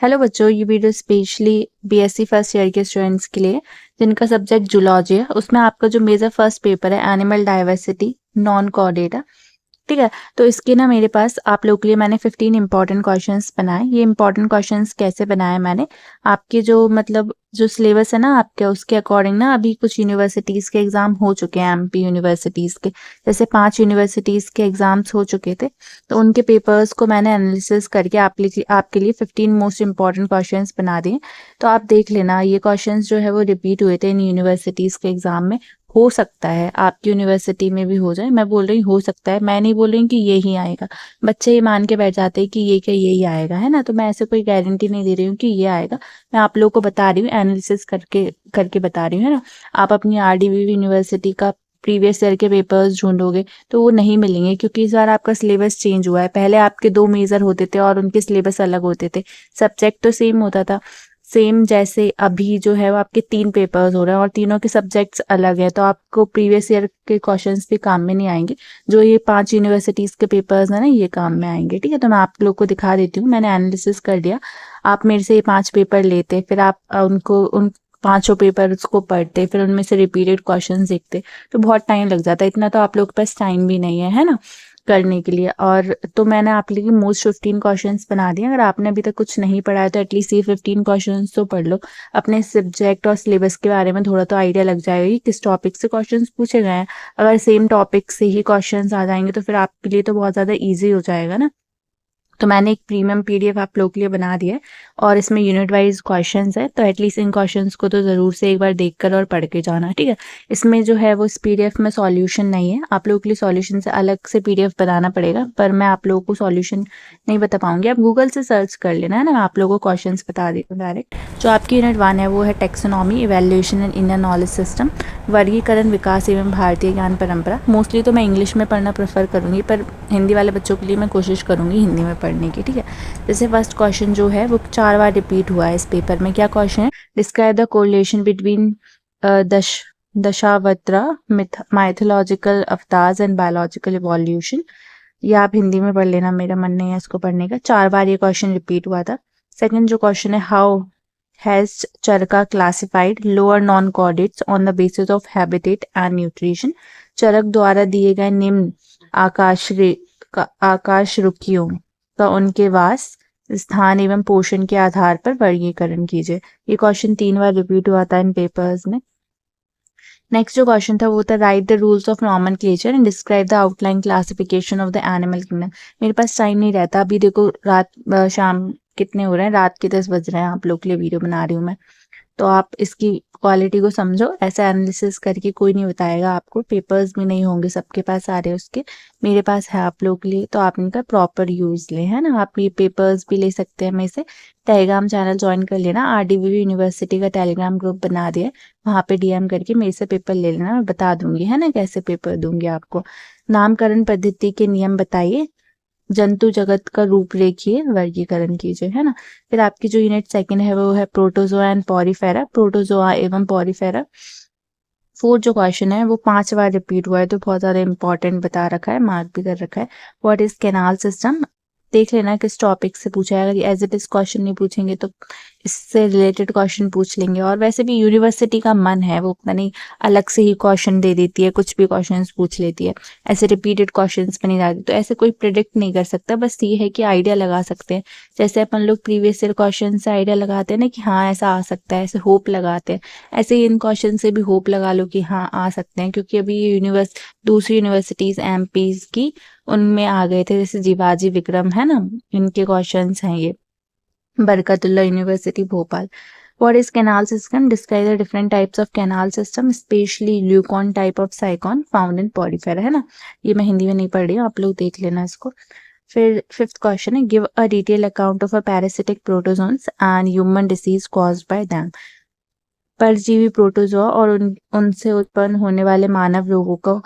Hello बच्चों, ये video specially BSc first year के स्टूडेंट्स के लिए जिनका सब्जेक्ट जूलॉजी है। उसमें आपका जो मेजर फर्स्ट पेपर है एनिमल डाइवर्सिटी नॉन कोऑर्डिनेटर, ठीक है। तो इसके ना मेरे पास आप लोग के लिए मैंने 15 इंपॉर्टेंट क्वेश्चंस बनाए। ये इंपॉर्टेंट क्वेश्चंस कैसे बनाए मैंने, आपके जो मतलब जो सिलेबस है ना आपके, उसके अकॉर्डिंग ना अभी कुछ यूनिवर्सिटीज़ के एग्ज़ाम हो चुके हैं, एमपी यूनिवर्सिटीज़ के जैसे 5 यूनिवर्सिटीज़ के एग्ज़ाम्स हो चुके थे। तो उनके पेपर्स को मैंने एनालिसिस करके आपके लिए 15 मोस्ट इंपॉर्टेंट क्वेश्चंस बना दिए। तो आप देख लेना, ये क्वेश्चंस जो है वो रिपीट हुए थे इन यूनिवर्सिटीज़ के एग्ज़ाम में। हो सकता है आपकी यूनिवर्सिटी में भी हो जाए, मैं बोल रही हूँ हो सकता है, मैं नहीं बोल रही हूँ कि ये ही आएगा। बच्चे ये मान के बैठ जाते हैं कि ये क्या यही आएगा, है ना। तो मैं ऐसे कोई गारंटी नहीं दे रही हूँ कि ये आएगा। मैं आप लोगों को बता रही हूँ, एनालिसिस करके करके बता रही हूँ, है ना। आप अपनी आरडीवी यूनिवर्सिटी का प्रीवियस ईयर के पेपर्स ढूंढोगे तो वो नहीं मिलेंगे, क्योंकि इस बार आपका सिलेबस चेंज हुआ है। पहले आपके 2 मेजर होते थे और उनके सिलेबस अलग होते थे, सब्जेक्ट तो सेम होता था। सेम जैसे अभी जो है वो आपके 3 पेपर्स हो रहे हैं और तीनों के सब्जेक्ट्स अलग है, तो आपको प्रीवियस ईयर के क्वेश्चंस भी काम में नहीं आएंगे। जो ये 5 यूनिवर्सिटीज के पेपर्स है ना, ये काम में आएंगे, ठीक है। तो मैं आप लोग को दिखा देती हूँ, मैंने एनालिसिस कर दिया। आप मेरे से ये 5 पेपर लेते, फिर आप उनको उन 5 पेपर्स को पढ़ते, फिर उनमें से रिपीटेड क्वेश्चन देखते, तो बहुत टाइम लग जाता है। इतना तो आप लोग के पास टाइम भी नहीं है ना करने के लिए। और तो मैंने आपके लिए मोस्ट 15 क्वेश्चंस बना दिए। अगर आपने अभी तक कुछ नहीं पढ़ा है तो एटलीस्ट ये 15 क्वेश्चंस तो पढ़ लो। अपने सब्जेक्ट और सिलेबस के बारे में थोड़ा तो आइडिया लग जाएगा कि किस टॉपिक से क्वेश्चंस पूछे गए हैं। अगर सेम टॉपिक से ही क्वेश्चंस आ जाएंगे तो फिर आपके लिए तो बहुत ज़्यादा ईजी हो जाएगा ना। तो मैंने एक प्रीमियम पीडीएफ आप लोग के लिए बना दिया है और इसमें यूनिट वाइज क्वेश्चंस है, तो एटलीस्ट इन क्वेश्चंस को तो ज़रूर से एक बार देखकर और पढ़ के जाना, ठीक है। इसमें जो है वो इस पीडीएफ में सॉल्यूशन नहीं है, आप लोगों के लिए सॉल्यूशन से अलग से पीडीएफ बनाना पड़ेगा, पर मैं आप लोगों को सॉल्यूशन नहीं बता पाऊंगी। आप गूगल से सर्च कर लेना, है ना। मैं आप लोगों को क्वेश्चंस बता देती हूँ डायरेक्ट। जो आपकी यूनिट 1 है वो है taxonomy, evaluation and inner knowledge system, वर्गीकरण, विकास एवं भारतीय ज्ञान परंपरा। मोस्टली तो मैं इंग्लिश में पढ़ना प्रेफर करूँगी, पर हिंदी वाले बच्चों के लिए मैं कोशिश करूँगी हिंदी में पढ़ने की, ठीक है। जैसे फर्स्ट क्वेश्चन जो है वो 4 बार रिपीट हुआ है इस पेपर में। क्या क्वेश्चन है? Describe the correlation between Dashavatara mythological avatars and biological evolution. ये आप हिंदी में पढ़ लेना, मेरा मन नहीं है इसको पढ़ने का। 4 बार ये क्वेश्चन रिपीट हुआ था। सेकंड जो क्वेश्चन है, how has Charaka classified lower non chordates on the basis of habitat and nutrition. Charak द्वारा दिए गए निम्न आकाशरुखियों का उनके वास, स्थान एवं पोषण के आधार पर वर्गीकरण कीजिए। ये क्वेश्चन 3 बार रिपीट हुआ था इन पेपर्स में। नेक्स्ट जो क्वेश्चन था वो था right the rules of nomenclature and describe the outline classification of the animal kingdom. मेरे पास टाइम नहीं रहता, अभी देखो रात शाम कितने हो रहे हैं, रात के 10 बज रहे हैं, आप लोग के लिए वीडियो बना रही हूँ मैं। तो आप इसकी क्वालिटी को समझो, ऐसा एनालिसिस करके कोई नहीं बताएगा आपको, पेपर्स भी नहीं होंगे सबके पास आ रहे उसके, मेरे पास है आप लोग के लिए, तो आप इनका प्रॉपर यूज लें, है ना। आप ये पेपर्स भी ले सकते हैं मेरे से। टेलीग्राम चैनल ज्वाइन कर लेना, आरडीवी यूनिवर्सिटी का टेलीग्राम ग्रुप बना दिया है, वहाँ पे डीएम करके मेरे से पेपर ले लेना, मैं बता दूंगी, है ना, कैसे पेपर दूंगी आपको। नामकरण पद्धति के नियम बताइए, जंतु जगत का रूप रेखिए, वर्गीकरण कीजिए, है ना। फिर आपकी जो यूनिट 2 है वो है प्रोटोजोआ एंड पॉरीफेरा, प्रोटोजोआ एवं पॉरीफेरा। फोर्थ जो क्वेश्चन है वो 5 बार रिपीट हुआ है, तो बहुत ज़्यादा इंपॉर्टेंट बता रखा है, मार्क भी कर रखा है। व्हाट इज कैनाल सिस्टम, देख लेना किस टॉपिक से पूछा है। अगर एज इट इज क्वेश्चन नहीं पूछेंगे तो इससे रिलेटेड क्वेश्चन पूछ लेंगे। और वैसे भी यूनिवर्सिटी का मन है, वो पता नहीं अलग से ही क्वेश्चन दे देती है, कुछ भी क्वेश्चन पूछ लेती है, ऐसे रिपीटेड क्वेश्चन पे नहीं जाती। तो ऐसे कोई प्रिडिक्ट नहीं कर सकता, बस ये है कि आइडिया लगा सकते हैं। जैसे अपन लोग प्रीवियस ईयर क्वेश्चन से आइडिया लगाते हैं ना कि हाँ ऐसा आ सकता है, ऐसे होप लगाते हैं, ऐसे ही इन क्वेश्चन से भी होप लगा लो कि हाँ आ सकते हैं। क्योंकि अभी ये दूसरी यूनिवर्सिटीज एमपीज की उनमें आ गए थे, जैसे जीवाजी विक्रम है ना, इनके क्वेश्चंस हैं ये। Barkatullah university Bhopal. What is canal system? Describe the different types of canal system, especially Leucon type of Sycon found in Porifera, है ना। ये मैं हिंदी में नहीं पढ़ रही हूँ, आप लोग देख लेना इसको। फिर फिफ्थ क्वेश्चन है, give a detail account of a parasitic protozoans and human disease caused by them. परजीवी प्रोटोजोआ और उनसे उत्पन्न होने वाले मानव रोगों को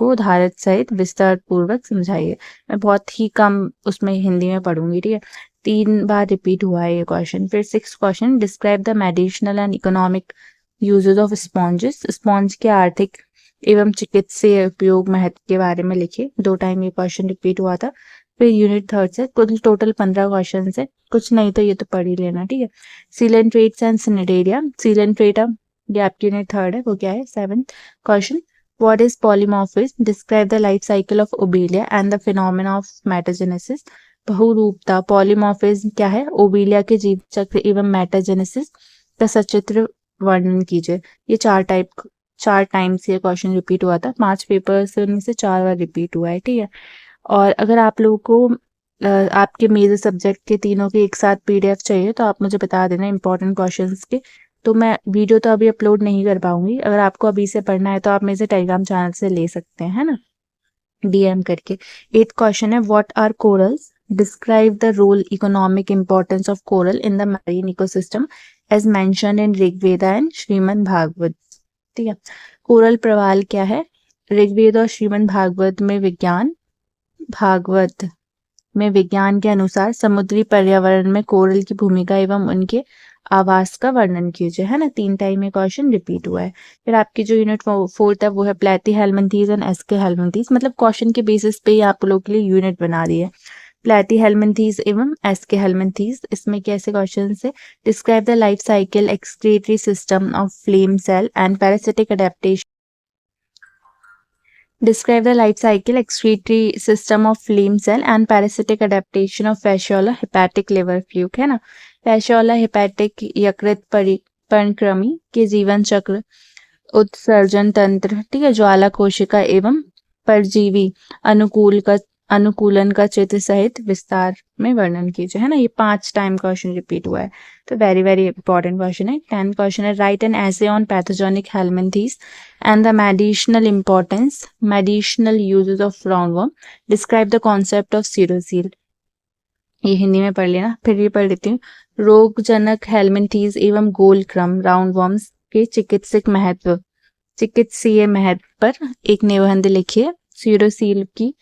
उदाहरण सहित विस्तार पूर्वक समझाइए। मैं बहुत ही कम उसमें हिंदी में पढ़ूंगी, ठीक है। 3 बार रिपीट हुआ है ये क्वेश्चन। फिर 6th question, describe the medicinal and economic uses of sponges, sponge के आर्थिक एवं चिकित्सीय उपयोग महत्व के बारे में लिखिए। 2 टाइम ये क्वेश्चन रिपीट हुआ था। फिर यूनिट थर्ड से कुल टोटल 15 क्वेश्चन है, कुछ नहीं तो ये तो पढ़ ही लेना, ठीक है। Coelenterates and cineraria, coelenterate ये आपकी यूनिट थर्ड है, वो क्या है 7th question. What is polymorphism, describe the life cycle of obelia and the phenomena of metagenesis. बहुरूपता, पॉलीमॉर्फिज्म क्या है, ओबेलिया के जीव चक्र एवं मेटाजेनेसिस का सचित्र वर्णन कीजिए। ये चार टाइम्स ये क्वेश्चन रिपीट हुआ था, 5 पेपर से उनमें से 4 बार रिपीट हुआ है, ठीक है। और अगर आप लोगों को आपके मेजर सब्जेक्ट के तीनों के एक साथ पीडीएफ चाहिए तो आप मुझे बता देना इंपॉर्टेंट क्वेश्चंस के, तो मैं वीडियो तो अभी अपलोड नहीं कर पाऊंगी। अगर आपको अभी से पढ़ना है तो आप मेरे से टेलीग्राम चैनल से ले सकते हैं, है ना, डीएम करके। 8th क्वेश्चन है what are corals, describe the role economic importance of coral in the marine ecosystem as mentioned in Rigveda and Shrimad Bhagwat, ठीक है। कोरल प्रवाल क्या है, ऋग्वेद और श्रीमद् भागवत में विज्ञान के अनुसार समुद्री पर्यावरण में कोरल की भूमिका एवं उनके आवास का वर्णन कीजिए, है ना। 3 टाइम ये क्वेश्चन रिपीट हुआ है। फिर आपकी जो यूनिट 4th है वो है प्लेटी हेलमिंथीज एंड एस्के हेलमिंथीज, मतलब क्वेश्चन के बेसिस पे ही आप लोगों के लिए यूनिट बना दी है। प्लेटी हेलमिंथीज एवं एस्के हेलमिंथीज, इसमें कैसे क्वेश्चन है, describe the life cycle excretory system of flame cell and parasitic adaptation, describe the life cycle excretory system of flame cell and parasitic adaptation of fasciola hepatic liver fluke, है ना। fasciola hepatic यकृत पर्णक्रमी के जीवन चक्र, उत्सर्जन तंत्र, ठीक है, ज्वाला कोशिका एवं परजीवी अनुकूलन का चित्र सहित विस्तार में वर्णन कीजिए, है ना। ये 5 टाइम क्वेश्चन रिपीट हुआ है, तो वेरी वेरी इंपॉर्टेंट क्वेश्चन है। 10th क्वेश्चन है write an essay on pathogenic helminthes and the medicinal uses of roundworm, describe the concept of pseudocoel. ये हिंदी में पढ़ लेना, फिर ये पढ़ लेती हूँ। रोगजनक हेलमिंथीज एवं गोलक्रम राउंडवर्म्स के चिकित्सीय महत्व पर एक निबंध लिखिए। सीरोसील की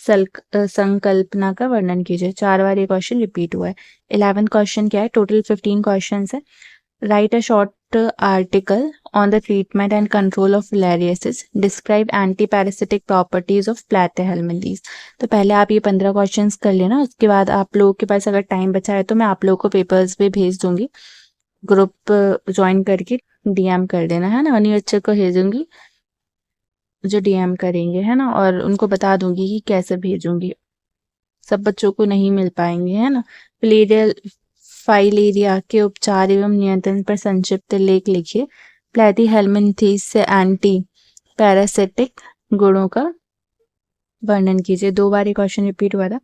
संकल्पना का वर्णन कीजिए। 4 बार ये क्वेश्चन रिपीट हुआ है। 11th क्वेश्चन क्या है, टोटल 15 क्वेश्चन है। Write a short article on the treatment and control of filariasis, describe anti parasitic properties of platyhelminthes. तो पहले आप ये 15 क्वेश्चंस कर लेना, उसके बाद आप लोगों के पास अगर टाइम बचा है तो मैं आप लोगों को पेपर्स भी भेज दूंगी, ग्रुप ज्वाइन करके डीएम कर देना, है ना। अन्य बच्चे को भेजूंगी जो डीएम करेंगे, है ना, और उनको बता दूंगी कि कैसे भेजूंगी, सब बच्चों को नहीं मिल पाएंगे, है ना। फाइलेरिया के उपचार एवं नियंत्रण पर संक्षिप्त लेख लिखिए। प्लेटी हेलमिंथीज से एंटी पैरासिटिक गुणों का वर्णन कीजिए। 2 बार ये क्वेश्चन रिपीट हुआ था।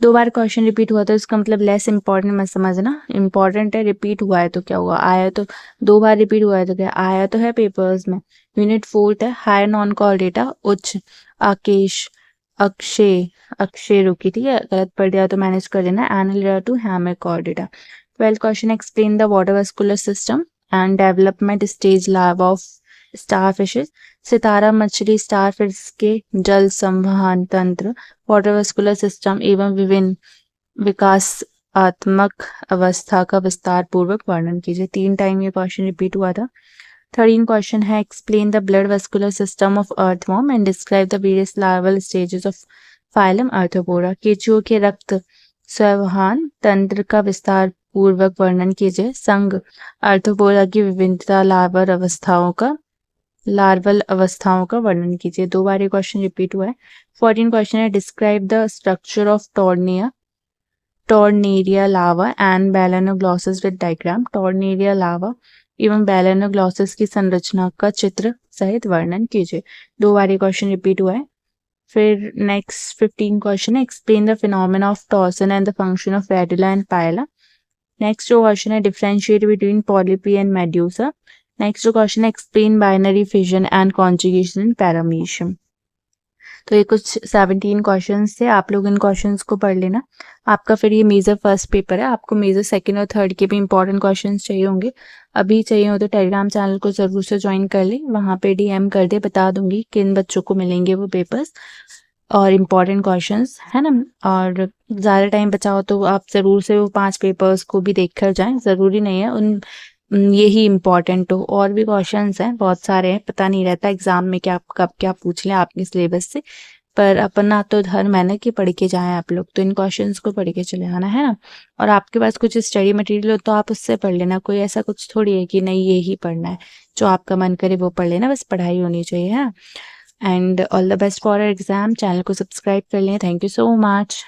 2 बार क्वेश्चन रिपीट हुआ तो इसका मतलब लेस इंपॉर्टेंट मत समझना, इंपॉर्टेंट है। रिपीट हुआ है तो क्या हुआ, आया तो 2 बार रिपीट हुआ है तो क्या आया तो है पेपर्स में। यूनिट 4th है हायर नॉन कॉल डेटा, उच्च आकेश अक्षय रुकी, ठीक है, गलत पढ़ दिया तो मैनेज कर लेना। Annelida to Hemichordata. 12th question explain the water vascular system and development stage larva of starfishes. सितारा मछली स्टारफिश के जल संवहन तंत्र, वाटर वेस्कुलर सिस्टम एवं विभिन्न विकासात्मक अवस्था का विस्तार पूर्वक वर्णन कीजिए। 3 टाइम ये क्वेश्चन रिपीट हुआ था। 13 क्वेश्चन है explain the blood vascular system of earthworm and describe the various larval stages of phylum Arthropoda. केंचुओं के रक्त संवहन तंत्र का विस्तार पूर्वक वर्णन कीजिए। संघ अर्थोपोडा की विभिन्नता लार्वल अवस्थाओं का वर्णन कीजिए। 2 बार ये क्वेश्चन रिपीट हुआ है। 14 क्वेश्चन है describe the structure of tornaria larva and balanoglossus with diagram. Tornaria larva एवं बैलेनोग्लॉसिस की संरचना का चित्र सहित वर्णन कीजिए। 2 बार ये क्वेश्चन रिपीट हुआ है। फिर नेक्स्ट 15 क्वेश्चन है explain the phenomena of torsion and the function of radula and pila. Next जो क्वेश्चन है differentiate between polypi and medusa. Next जो क्वेश्चन है explain binary fission and conjugation in paramecium. तो ये कुछ 17 क्वेश्चंस थे, आप लोग इन क्वेश्चंस को पढ़ लेना। आपका फिर ये मेजर फर्स्ट पेपर है, आपको मेजर सेकंड और थर्ड के भी इंपॉर्टेंट क्वेश्चंस चाहिए होंगे। अभी चाहिए हो तो टेलीग्राम चैनल को जरूर से ज्वाइन कर ले, वहाँ पे डीएम कर दे, बता दूंगी किन बच्चों को मिलेंगे वो पेपर्स और इम्पॉर्टेंट क्वेश्चंस, है ना। और ज़्यादा टाइम बचाओ तो आप ज़रूर से वो 5 पेपर्स को भी देख कर जाएँ, ज़रूरी नहीं है यही इम्पॉर्टेंट हो, और भी क्वेश्चंस हैं बहुत सारे हैं, पता नहीं रहता एग्जाम में क्या कब क्या पूछ लें आपके सिलेबस से। पर अपना तो धर्म है ना कि पढ़ के जाएं आप लोग, तो इन क्वेश्चंस को पढ़ के चले आना है ना। और आपके पास कुछ स्टडी मटेरियल हो तो आप उससे पढ़ लेना, कोई ऐसा कुछ थोड़ी है कि नहीं ये ही पढ़ना है, जो आपका मन करे वो पढ़ लेना, बस पढ़ाई होनी चाहिए है। And all the best for exam. Channel को सब्सक्राइब कर लें। Thank you so much.